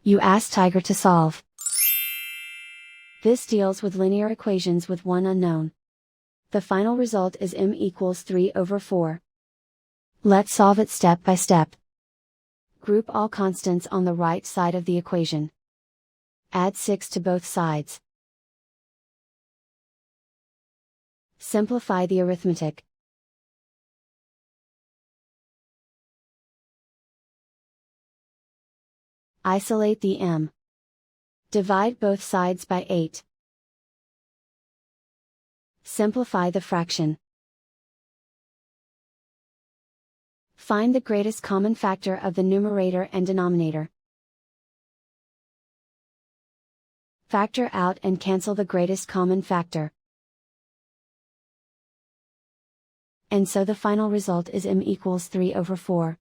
You ask Tiger to solve. This deals with linear equations with one unknown. The final result is m equals 3/4. Let's solve it step by step. Group all constants on the right side of the equation. Add 6 to both sides. Simplify the arithmetic. Isolate the m. Divide both sides by 8. Simplify the fraction. Find the greatest common factor of the numerator and denominator. Factor out and cancel the greatest common factor. And so the final result is m equals 3/4.